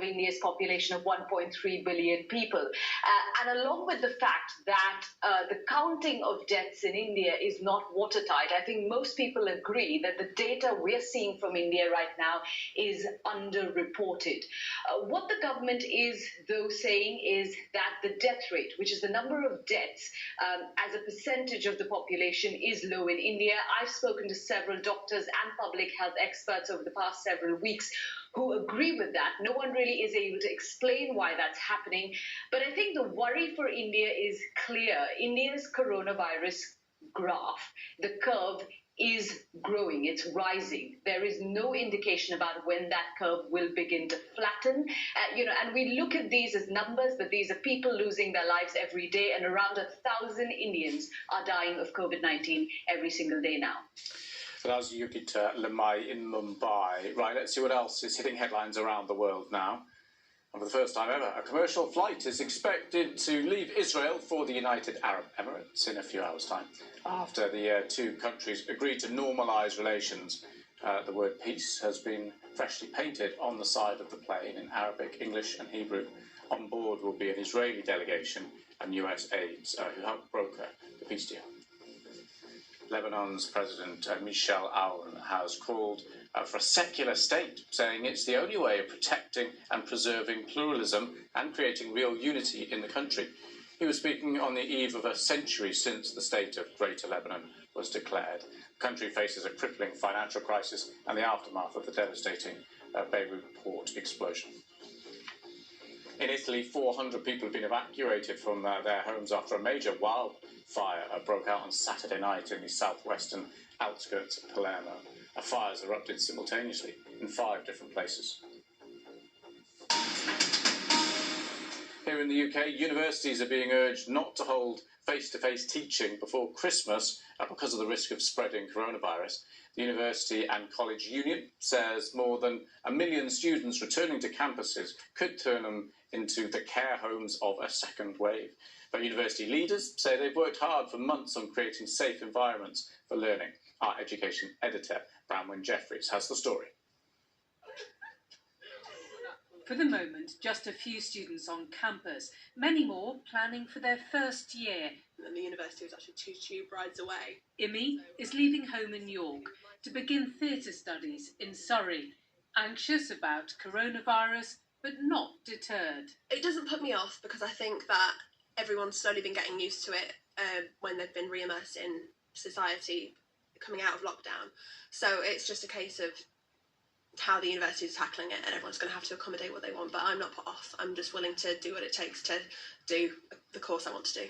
India's population of 1.3 billion people. And along with the fact that the counting of deaths in India is not watertight, I think most people agree that the data we're seeing from India right now is underreported. What the government is, though, saying is that the death rate, which is the number of deaths as a percentage of the population, is low in India. I've spoken to several doctors and public health experts over the past several weeks who agree with that. No one really is able to explain why that's happening. But I think the worry for India is clear. India's coronavirus graph, the curve, is growing, it's rising. There is no indication about when that curve will begin to flatten. And we look at these as numbers, but these are people losing their lives every day, and around 1,000 Indians are dying of COVID-19 every single day now. So that was Yogita Limaye in Mumbai. Right, let's see what else is hitting headlines around the world now. And for the first time ever, a commercial flight is expected to leave Israel for the United Arab Emirates in a few hours' time, after the two countries agreed to normalise relations. The word peace has been freshly painted on the side of the plane in Arabic, English and Hebrew. On board will be an Israeli delegation and US aides who helped broker the peace deal. Lebanon's President Michel Aoun has called for a secular state, saying it's the only way of protecting and preserving pluralism and creating real unity in the country. He was speaking on the eve of a century since the state of Greater Lebanon was declared. The country faces a crippling financial crisis and the aftermath of the devastating Beirut port explosion. In Italy, 400 people have been evacuated from their homes after a major wildfire broke out on Saturday night in the southwestern outskirts of Palermo. Fires erupted simultaneously in 5 different places. Here in the UK, universities are being urged not to hold face-to-face teaching before Christmas because of the risk of spreading coronavirus. The University and College Union says more than 1 million students returning to campuses could turn them into the care homes of a second wave. But university leaders say they've worked hard for months on creating safe environments for learning. Our education editor, Bronwyn Jeffries, has the story. For the moment, just a few students on campus, many more planning for their first year. And the university was actually 2 tube rides away. Imi is leaving home in York to begin theatre studies in Surrey, anxious about coronavirus, but not deterred. It doesn't put me off because I think that everyone's slowly been getting used to it when they've been re-immersed in society coming out of lockdown. So it's just a case of how the university is tackling it, and everyone's going to have to accommodate what they want. But I'm not put off. I'm just willing to do what it takes to do the course I want to do.